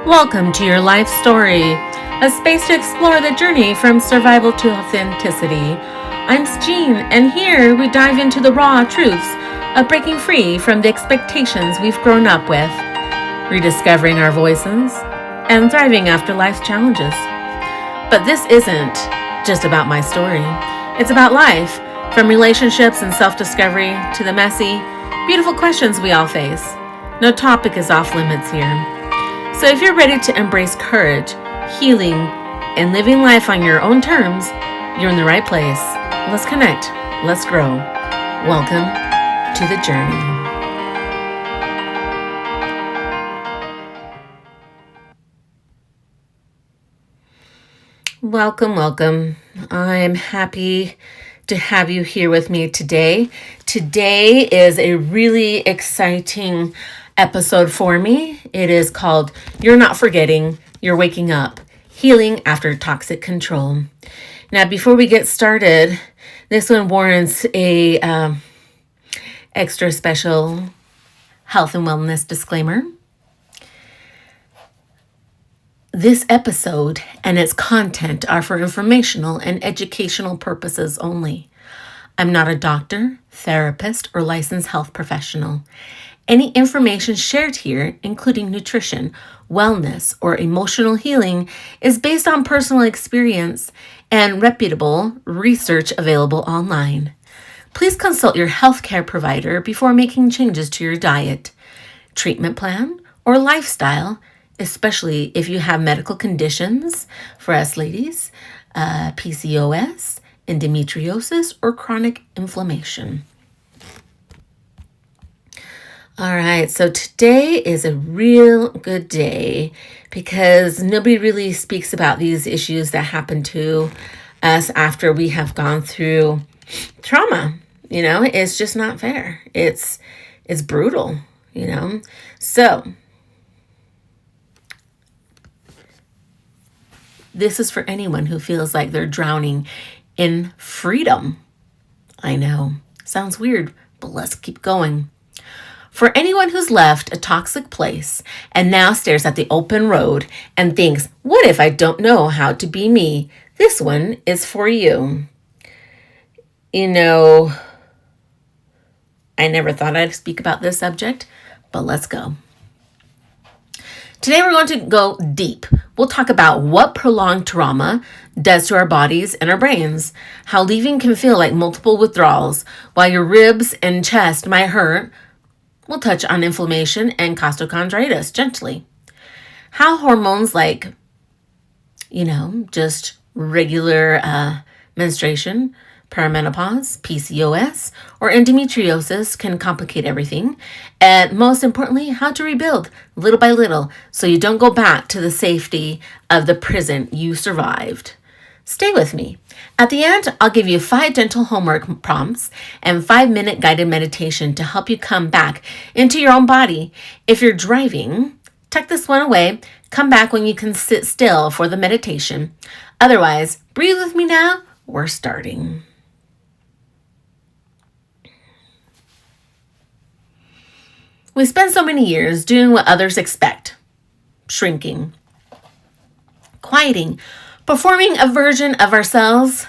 Welcome to Your Life Story, a space to explore the journey from survival to authenticity. I'm Jean, and here we dive into the raw truths of breaking free from the expectations we've grown up with, rediscovering our voices, and thriving after life's challenges. But this isn't just about my story. It's about life, from relationships and self-discovery to the messy, beautiful questions we all face. No topic is off limits here. So if you're ready to embrace courage, healing, and living life on your own terms, you're in the right place. Let's connect. Let's grow. Welcome to the journey. Welcome. I'm happy to have you here with me today. Today is a really exciting episode for me. It is called You're Not Forgetting, You're Waking Up, Healing After Toxic Control. Now, before we get started, this one warrants a extra special health and wellness disclaimer. This episode and its content are for informational and educational purposes only. I'm not a doctor, therapist, or licensed health professional. Any information shared here, including nutrition, wellness, or emotional healing, is based on personal experience and reputable research available online. Please consult your healthcare provider before making changes to your diet, treatment plan, or lifestyle, especially if you have medical conditions, for us ladies, PCOS, endometriosis, or chronic inflammation. All right, so today is a real good day because nobody really speaks about these issues that happen to us after we have gone through trauma. You know, it's just not fair. It's brutal, you know. So this is for anyone who feels like they're drowning in freedom. I know, sounds weird, but let's keep going. For anyone who's left a toxic place and now stares at the open road and thinks, what if I don't know how to be me? This one is for you. You know, I never thought I'd speak about this subject, but let's go. Today we're going to go deep. We'll talk about what prolonged trauma does to our bodies and our brains, how leaving can feel like multiple withdrawals, while your ribs and chest might hurt. We'll touch on inflammation and costochondritis gently. How hormones like, just regular menstruation, perimenopause, PCOS, or endometriosis can complicate everything. And most importantly, how to rebuild little by little so you don't go back to the safety of the prison you survived. Stay with me. At the end, I'll give you 5 gentle homework prompts and 5-minute guided meditation to help you come back into your own body. If you're driving, tuck this one away. Come back when you can sit still for the meditation. Otherwise, breathe with me now. We're starting. We spend so many years doing what others expect. Shrinking. Quieting. Performing a version of ourselves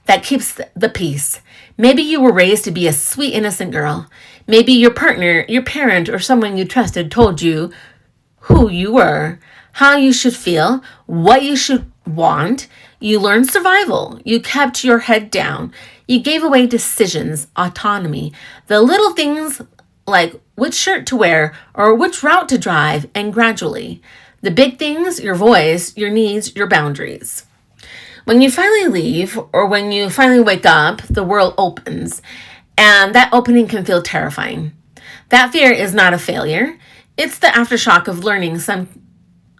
that keeps the peace. Maybe you were raised to be a sweet, innocent girl. Maybe your partner, your parent, or someone you trusted told you who you were, how you should feel, what you should want. You learned survival. You kept your head down. You gave away decisions, autonomy, the little things like which shirt to wear or which route to drive, and gradually, the big things, your voice, your needs, your boundaries. When you finally leave or when you finally wake up, the world opens, and that opening can feel terrifying. That fear is not a failure. It's the aftershock of learning some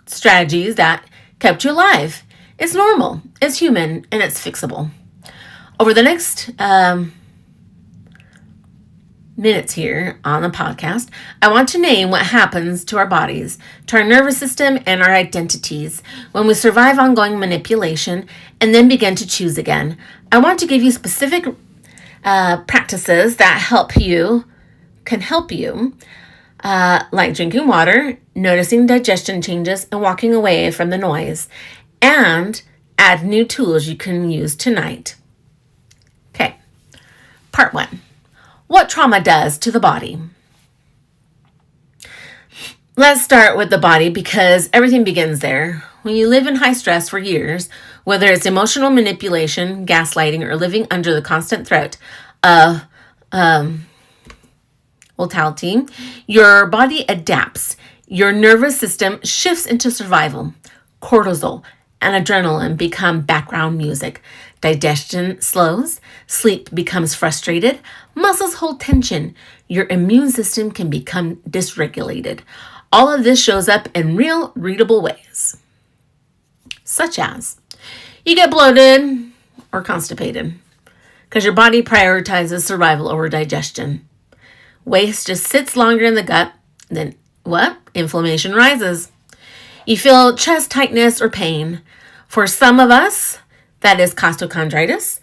strategies that kept you alive. It's normal, it's human, and it's fixable. Over the next minutes here on the podcast, I want to name what happens to our bodies, to our nervous system, and our identities when we survive ongoing manipulation and then begin to choose again. I want to give you specific practices that can help you like drinking water, noticing digestion changes, and walking away from the noise. And add new tools you can use tonight. Okay, part 1. What trauma does to the body. Let's start with the body because everything begins there. When you live in high stress for years, whether it's emotional manipulation, gaslighting, or living under the constant threat of mortality, your body adapts. Your nervous system shifts into survival. Cortisol and adrenaline become background music. Digestion slows, sleep becomes frustrated, muscles hold tension, your immune system can become dysregulated. All of this shows up in real, readable ways, such as you get bloated or constipated because your body prioritizes survival over digestion. Waste just sits longer in the gut, then what? Inflammation rises. You feel chest tightness or pain. For some of us, that is costochondritis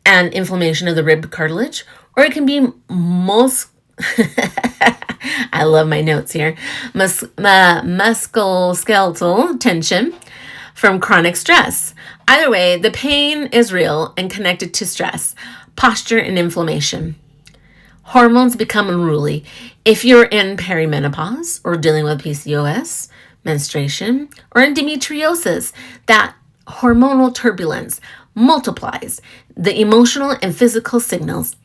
and inflammation of the rib cartilage, or it can be I love my notes here, musculoskeletal tension from chronic stress. Either way, the pain is real and connected to stress, posture, and inflammation. Hormones become unruly. If you're in perimenopause or dealing with PCOS, menstruation, or endometriosis, that hormonal turbulence multiplies the emotional and physical signals.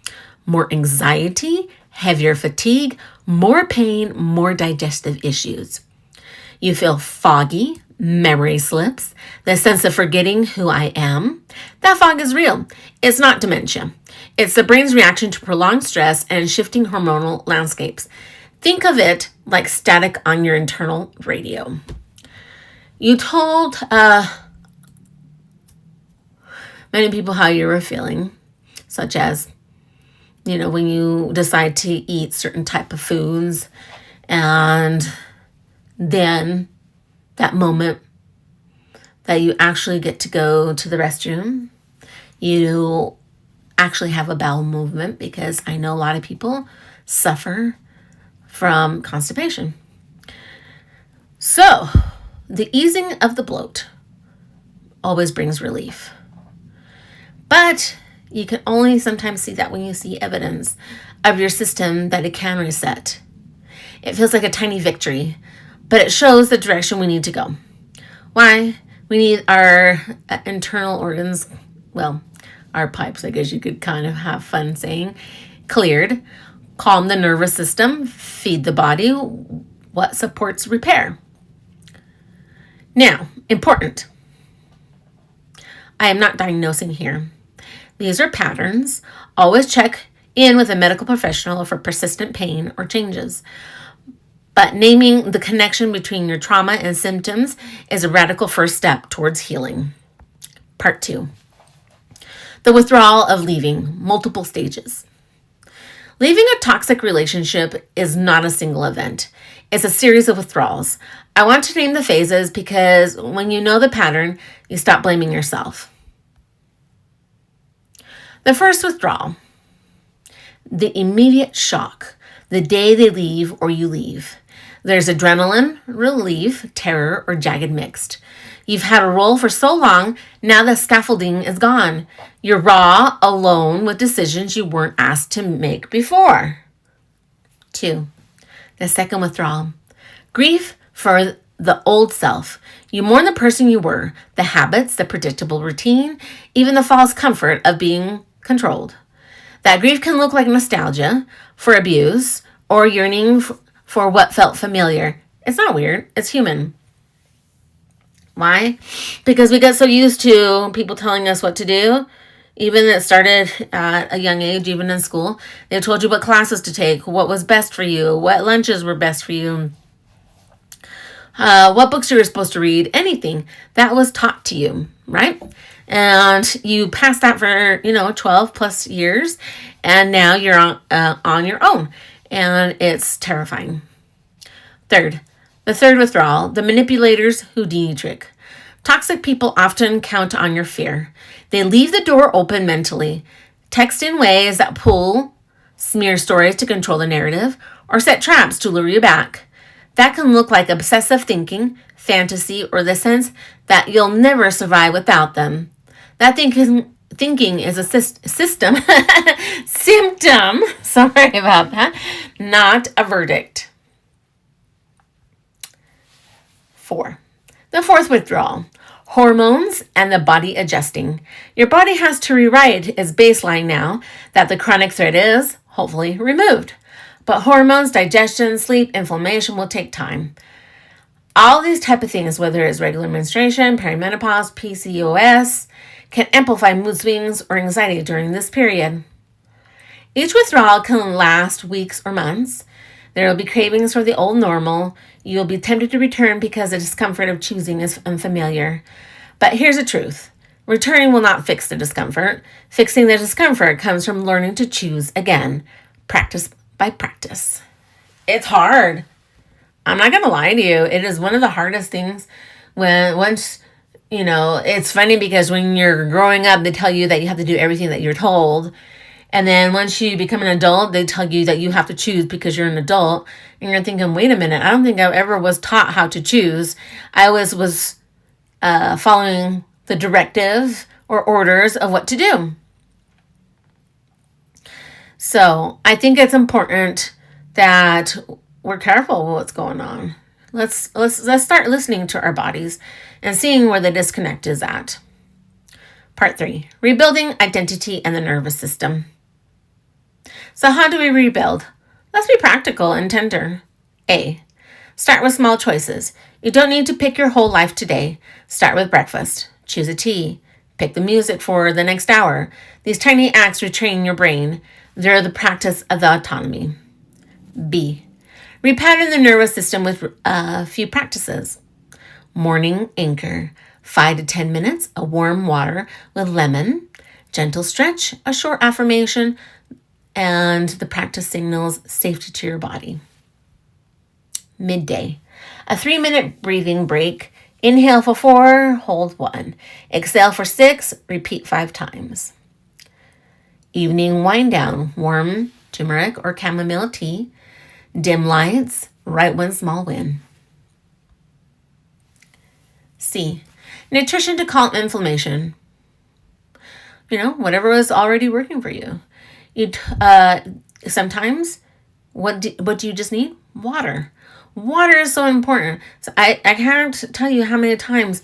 More anxiety, heavier fatigue, more pain, more digestive issues. You feel foggy, memory slips, the sense of forgetting who I am. That fog is real. It's not dementia. It's the brain's reaction to prolonged stress and shifting hormonal landscapes. Think of it like static on your internal radio. You told many people how you were feeling, such as, when you decide to eat certain type of foods, and then that moment that you actually get to go to the restroom, you actually have a bowel movement, because I know a lot of people suffer from constipation. So, the easing of the bloat always brings relief. But you can only sometimes see that when you see evidence of your system that it can reset. It feels like a tiny victory, but it shows the direction we need to go. Why? We need our internal organs, our pipes, I guess you could kind of have fun saying, cleared, calm the nervous system, feed the body what supports repair. Now, important. I am not diagnosing here. These are patterns. Always check in with a medical professional for persistent pain or changes. But naming the connection between your trauma and symptoms is a radical first step towards healing. Part 2. The withdrawal of leaving, multiple stages. Leaving a toxic relationship is not a single event. It's a series of withdrawals. I want to name the phases because when you know the pattern, you stop blaming yourself. The first withdrawal, the immediate shock, the day they leave or you leave. There's adrenaline, relief, terror, or jagged mixed. You've had a role for so long, now the scaffolding is gone. You're raw, alone with decisions you weren't asked to make before. 2. The second withdrawal, grief for the old self. You mourn the person you were, the habits, the predictable routine, even the false comfort of being controlled. That grief can look like nostalgia for abuse or yearning for what felt familiar. It's not weird. It's human. Why? Because we get so used to people telling us what to do. Even it started at a young age, even in school. They told you what classes to take, what was best for you, what lunches were best for you, what books you were supposed to read, anything. That was taught to you, right? And you passed that for, 12 plus years, and now you're on your own, and it's terrifying. The third withdrawal, the manipulator's Houdini trick. Toxic people often count on your fear. They leave the door open mentally, text in ways that pull, smear stories to control the narrative, or set traps to lure you back. That can look like obsessive thinking, fantasy, or the sense that you'll never survive without them. That thinking is a symptom, sorry about that, not a verdict. 4. The fourth withdrawal. Hormones and the body adjusting. Your body has to rewrite its baseline now that the chronic threat is, hopefully, removed. But hormones, digestion, sleep, inflammation will take time. All these type of things, whether it's regular menstruation, perimenopause, PCOS, can amplify mood swings or anxiety during this period. Each withdrawal can last weeks or months. There will be cravings for the old normal. You will be tempted to return because the discomfort of choosing is unfamiliar. But here's the truth. Returning will not fix the discomfort. Fixing the discomfort comes from learning to choose again, practice by practice. It's hard. I'm not going to lie to you. It is one of the hardest things it's funny because when you're growing up, they tell you that you have to do everything that you're told. And then once you become an adult, they tell you that you have to choose because you're an adult. And you're thinking, wait a minute, I don't think I ever was taught how to choose. I always was following the directive or orders of what to do. So I think it's important that we're careful with what's going on. Let's start listening to our bodies and seeing where the disconnect is at. Part 3, rebuilding identity and the nervous system. So how do we rebuild? Let's be practical and tender. A, start with small choices. You don't need to pick your whole life today. Start with breakfast. Choose a tea. Pick the music for the next hour. These tiny acts retrain your brain. They're the practice of the autonomy. B, repattern the nervous system with a few practices. Morning anchor, 5 to 10 minutes of warm water with lemon, gentle stretch, a short affirmation, and the practice signals safety to your body. Midday, a 3-minute breathing break. Inhale for 4, hold 1. Exhale for 6, repeat 5 times. Evening wind down, warm turmeric or chamomile tea, dim lights, write one small win. C, nutrition to calm inflammation. Whatever is already working for you. Sometimes, what do you just need? Water. Water is so important. So I can't tell you how many times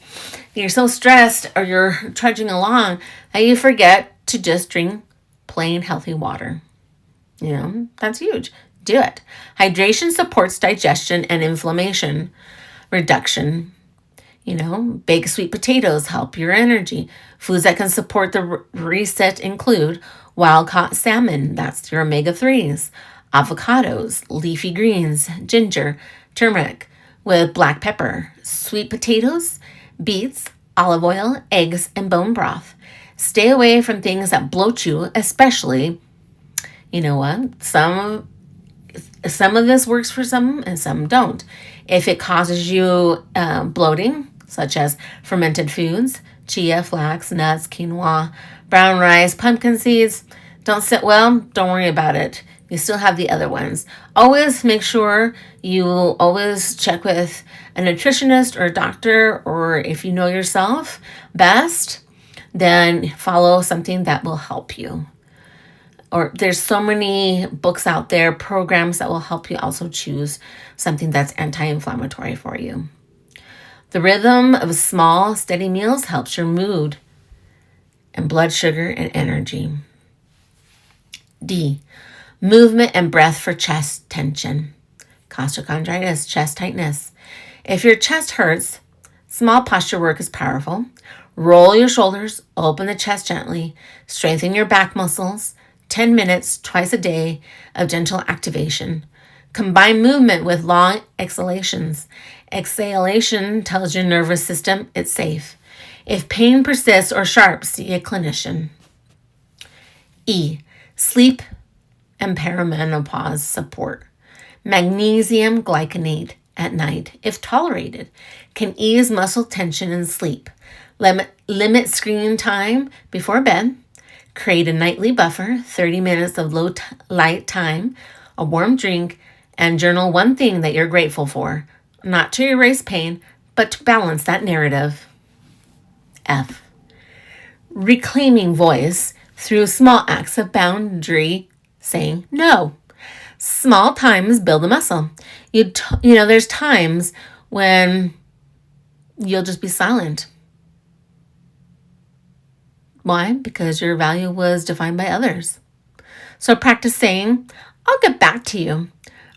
you're so stressed or you're trudging along that you forget to just drink plain healthy water. That's huge. Do it. Hydration supports digestion and inflammation reduction. Baked sweet potatoes help your energy. Foods that can support the reset include wild-caught salmon, that's your omega-3s, avocados, leafy greens, ginger, turmeric with black pepper, sweet potatoes, beets, olive oil, eggs, and bone broth. Stay away from things that bloat you, especially, some of this works for some and some don't. If it causes you bloating, such as fermented foods, chia, flax, nuts, quinoa, brown rice, pumpkin seeds, don't sit well, don't worry about it. You still have the other ones. Always make sure you always check with a nutritionist or a doctor, or if you know yourself best, then follow something that will help you. Or there's so many books out there, programs that will help you also choose something that's anti-inflammatory for you. The rhythm of small, steady meals helps your mood and blood sugar and energy. D, movement and breath for chest tension. Costochondritis, chest tightness. If your chest hurts, small posture work is powerful. Roll your shoulders, open the chest gently, strengthen your back muscles. 10 minutes twice a day of gentle activation. Combine movement with long exhalations. Exhalation tells your nervous system it's safe. If pain persists or sharp, see a clinician. E, sleep and perimenopause support. Magnesium glycinate at night, if tolerated, can ease muscle tension and sleep. Limit screen time before bed. Create a nightly buffer, 30 minutes of low light time, a warm drink, and journal one thing that you're grateful for, not to erase pain, but to balance that narrative. F. Reclaiming voice through small acts of boundary saying no. Small times build a muscle. There's times when you'll just be silent. Why? Because your value was defined by others. So practice saying, I'll get back to you.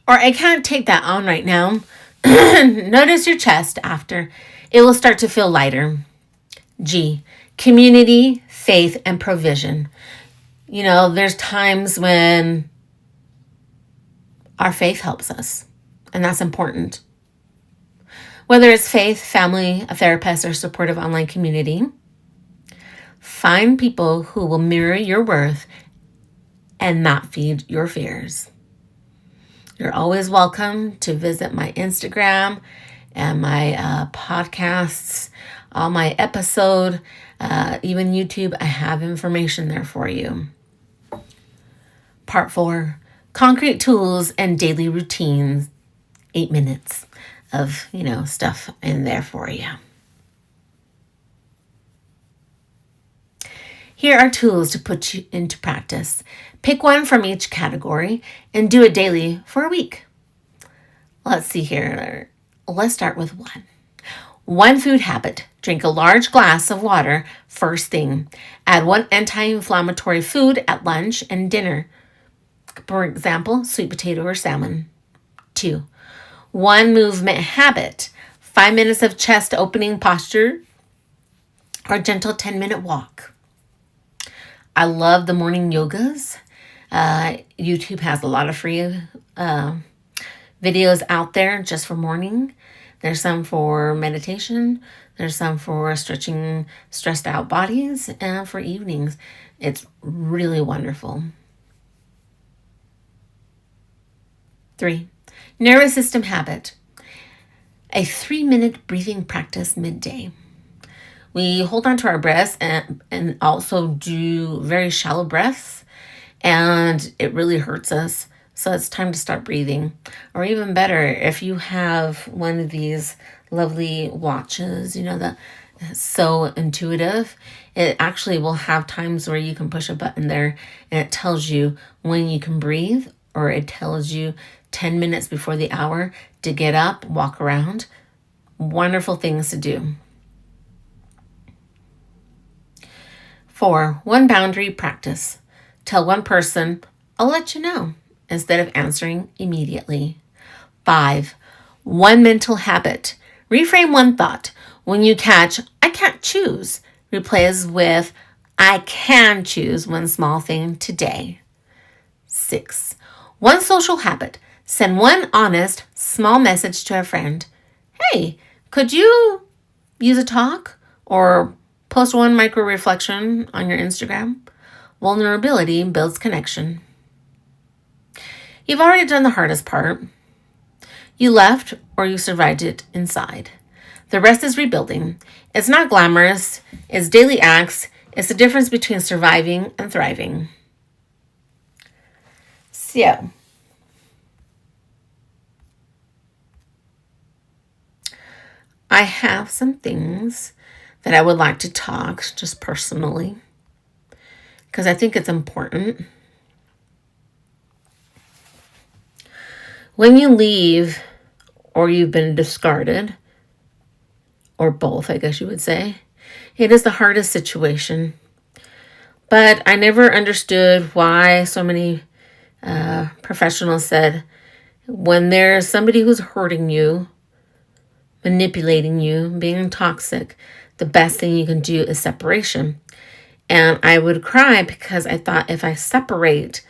Or I can't take that on right now. Notice your chest after. It will start to feel lighter. G. Community, faith, and provision. There's times when our faith helps us, and that's important. Whether it's faith, family, a therapist, or supportive online community, find people who will mirror your worth and not feed your fears. You're always welcome to visit my Instagram and my podcasts, all my episode, even YouTube. I have information there for you. Part 4, concrete tools and daily routines. 8 minutes of, stuff in there for you. Here are tools to put you into practice. Pick one from each category and do it daily for a week. Let's see here. Let's start with 1. 1 food habit. Drink a large glass of water first thing. Add 1 anti-inflammatory food at lunch and dinner. For example, sweet potato or salmon. 2. 1 movement habit. 5 minutes of chest opening posture or gentle 10-minute walk. I love the morning yogas. YouTube has a lot of free videos out there just for morning. There's some for meditation. There's some for stretching stressed out bodies and for evenings. It's really wonderful. 3. Nervous system habit. A 3-minute breathing practice midday. We hold on to our breaths and also do very shallow breaths, and it really hurts us. So it's time to start breathing. Or even better, if you have one of these lovely watches, that is so intuitive, it actually will have times where you can push a button there and it tells you when you can breathe, or it tells you 10 minutes before the hour to get up, walk around. Wonderful things to do. 4. 1 boundary practice. Tell one person, I'll let you know, instead of answering immediately. 5. 1 mental habit. Reframe one thought. When you catch, I can't choose, replace with, I can choose one small thing today. 6. 1 social habit. Send 1 honest, small message to a friend. Hey, could you use a talk? Or post 1 micro reflection on your Instagram. Vulnerability builds connection. You've already done the hardest part. You left or you survived it inside. The rest is rebuilding. It's not glamorous. It's daily acts. It's the difference between surviving and thriving. So, I have some things that I would like to talk just personally, because I think it's important. When you leave or you've been discarded, or both, I guess you would say, it is the hardest situation. But I never understood why so many professionals said, when there's somebody who's hurting you, manipulating you, being toxic, the best thing you can do is separation. And I would cry because I thought if I separate,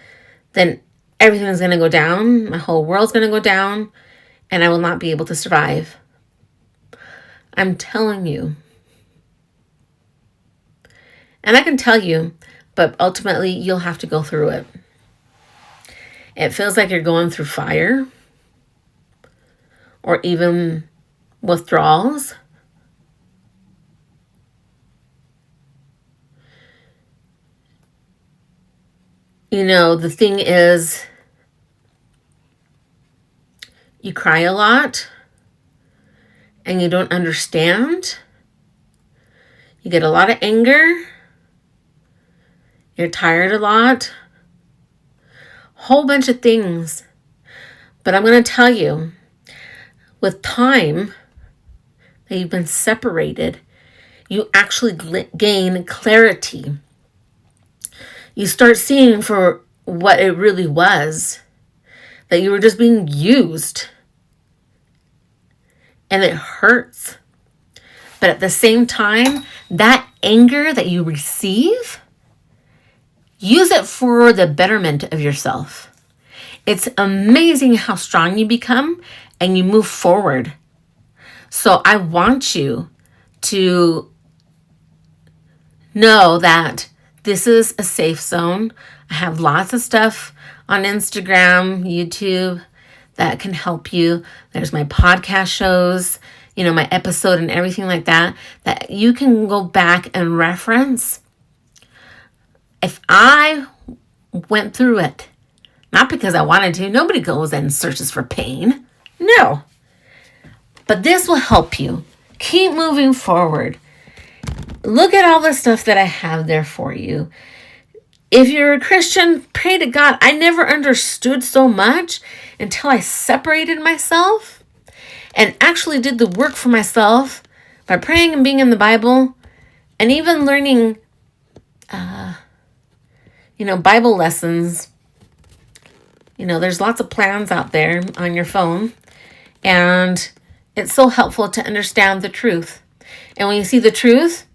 then everything's going to go down. My whole world's going to go down and I will not be able to survive. I'm telling you. And I can tell you, but ultimately you'll have to go through it. It feels like you're going through fire or even withdrawals. The thing is, You cry a lot and you don't understand. You get a lot of anger. You're tired a lot. Whole bunch of things. But I'm going to tell you, with time that you've been separated, you actually gain clarity. You start seeing for what it really was, that you were just being used. And it hurts. But at the same time, that anger that you receive, use it for the betterment of yourself. It's amazing how strong you become and you move forward. So I want you to know that this is a safe zone. I have lots of stuff on Instagram, YouTube that can help you. There's my podcast shows, my episode and everything like that you can go back and reference. If I went through it, not because I wanted to, nobody goes and searches for pain. No. But this will help you. Keep moving forward. Look at all the stuff that I have there for you. If you're a Christian, pray to God. I never understood so much until I separated myself and actually did the work for myself by praying and being in the Bible and even learning, Bible lessons. There's lots of plans out there on your phone, and it's so helpful to understand the truth. And when you see the truth,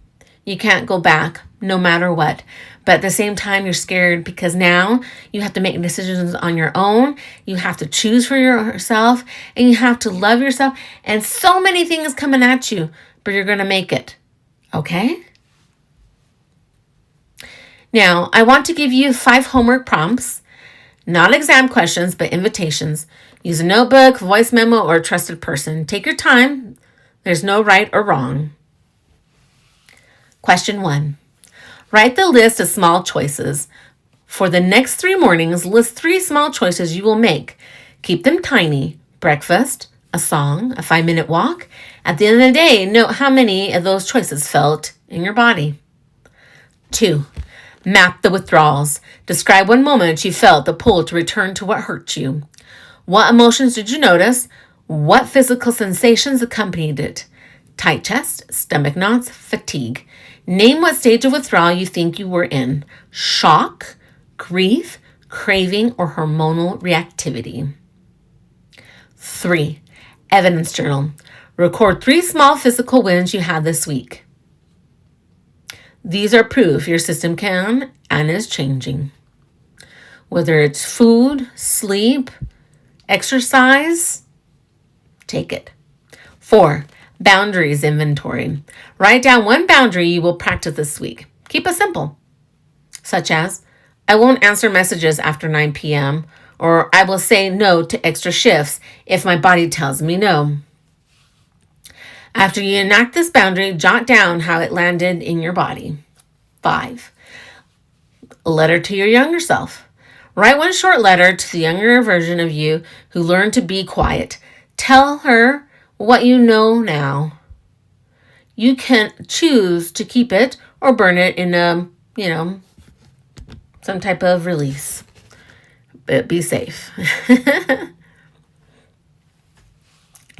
you can't go back no matter what. But at the same time, you're scared because now you have to make decisions on your own. You have to choose for yourself, and you have to love yourself. And so many things coming at you, but you're going to make it. Okay? Now, I want to give you 5 homework prompts, not exam questions, but invitations. Use a notebook, voice memo, or a trusted person. Take your time. There's no right or wrong. Question 1. Write the list of small choices. For the next 3 mornings, list 3 small choices you will make. Keep them tiny. Breakfast, a song, a 5-minute walk. At the end of the day, note how many of those choices felt in your body. 2. Map the withdrawals. Describe one moment you felt the pull to return to what hurt you. What emotions did you notice? What physical sensations accompanied it? Tight chest, stomach knots, fatigue. Name what stage of withdrawal you think you were in. Shock, grief, craving, or hormonal reactivity. 3. Evidence journal. Record 3 small physical wins you had this week. These are proof your system can and is changing. Whether it's food, sleep, exercise, take it. 4. Boundaries inventory. Write down one boundary you will practice this week. Keep it simple, such as, I won't answer messages after 9 p.m., or I will say no to extra shifts if my body tells me no. After you enact this boundary, jot down how it landed in your body. 5. A letter to your younger self. Write one short letter to the younger version of you who learned to be quiet. Tell her what you know now. You can choose to keep it or burn it in some type of release. But be safe.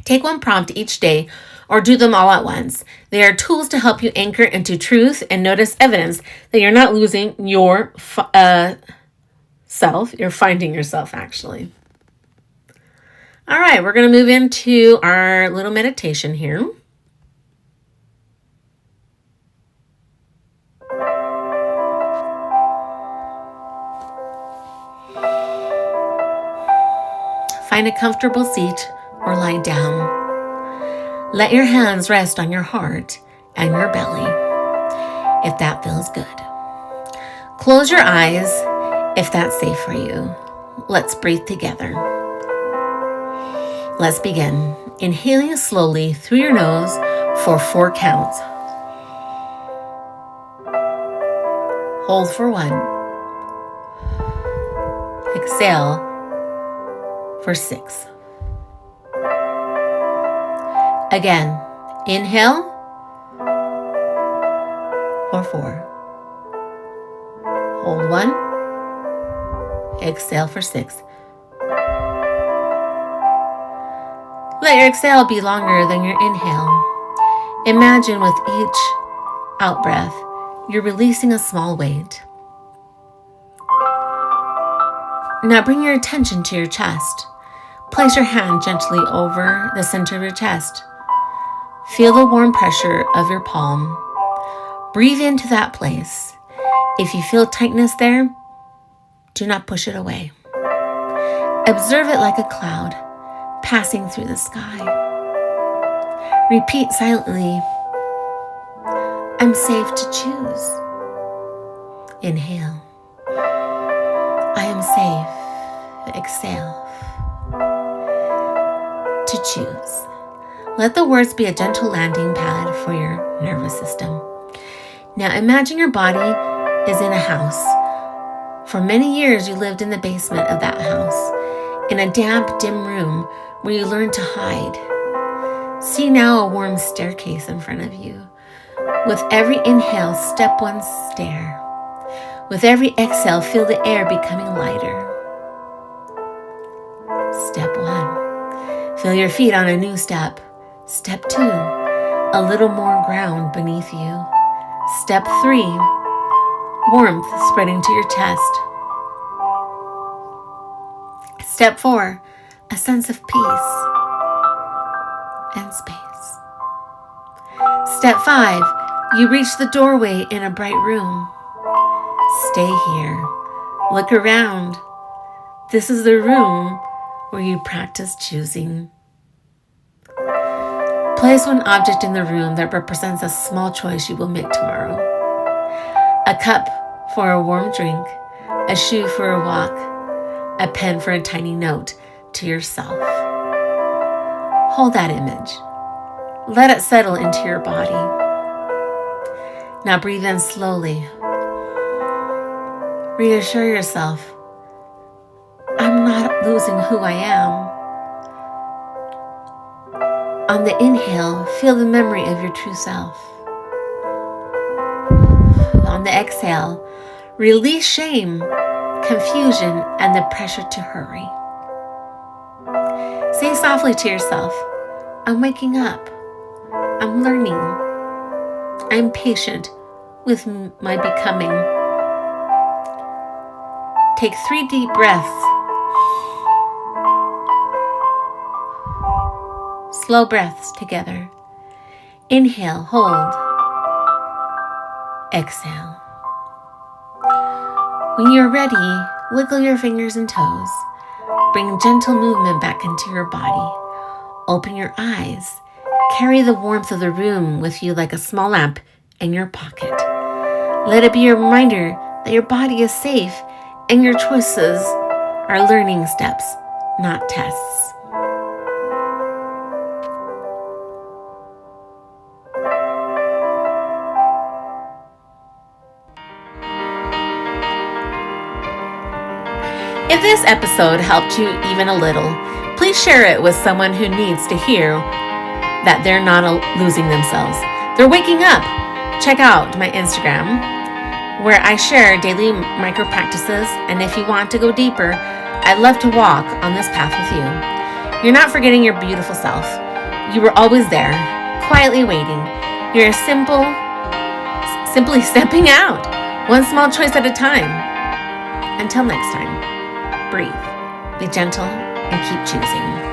Take one prompt each day or do them all at once. They are tools to help you anchor into truth and notice evidence that you're not losing your self. You're finding yourself, actually. All right, we're going to move into our little meditation here. Find a comfortable seat or lie down. Let your hands rest on your heart and your belly, if that feels good. Close your eyes if that's safe for you. Let's breathe together. Let's begin. Inhaling slowly through your nose for 4 counts. Hold for 1. Exhale for 6. Again, inhale for 4. Hold 1. Exhale for 6. Let your exhale be longer than your inhale. Imagine with each out-breath, you're releasing a small weight. Now bring your attention to your chest. Place your hand gently over the center of your chest. Feel the warm pressure of your palm. Breathe into that place. If you feel tightness there, do not push it away. Observe it like a cloud passing through the sky. Repeat silently, I'm safe to choose. Inhale. I am safe. Exhale. To choose. Let the words be a gentle landing pad for your nervous system. Now imagine your body is in a house. For many years you lived in the basement of that house, in a damp, dim room where you learned to hide. See now a warm staircase in front of you. With every inhale, step 1 stair. With every exhale, feel the air becoming lighter. Step 1. Feel your feet on a new step. Step 2. A little more ground beneath you. Step 3. Warmth spreading to your chest. Step 4. A sense of peace and space. Step 5. You reach the doorway in a bright room. Stay here. Look around. This is the room where you practice choosing. Place one object in the room that represents a small choice you will make tomorrow. A cup for a warm drink, a shoe for a walk, a pen for a tiny note to yourself. Hold that image. Let it settle into your body. Now breathe in slowly. Reassure yourself, I'm not losing who I am. On the inhale, feel the memory of your true self. On the exhale, release shame, confusion, and the pressure to hurry. Say softly to yourself, I'm waking up. I'm learning. I'm patient with my becoming. Take 3 deep breaths. Slow breaths together. Inhale, hold. Exhale. When you're ready, wiggle your fingers and toes. Bring gentle movement back into your body. Open your eyes. Carry the warmth of the room with you like a small lamp in your pocket. Let it be a reminder that your body is safe and your choices are learning steps, not tests. If this episode helped you even a little, please share it with someone who needs to hear that they're not losing themselves. They're waking up. Check out my Instagram, where I share daily micro practices, and if you want to go deeper, I'd love to walk on this path with you. You're not forgetting your beautiful self. You were always there, quietly waiting. You're simply stepping out, one small choice at a time. Until next time, breathe, be gentle, and keep choosing.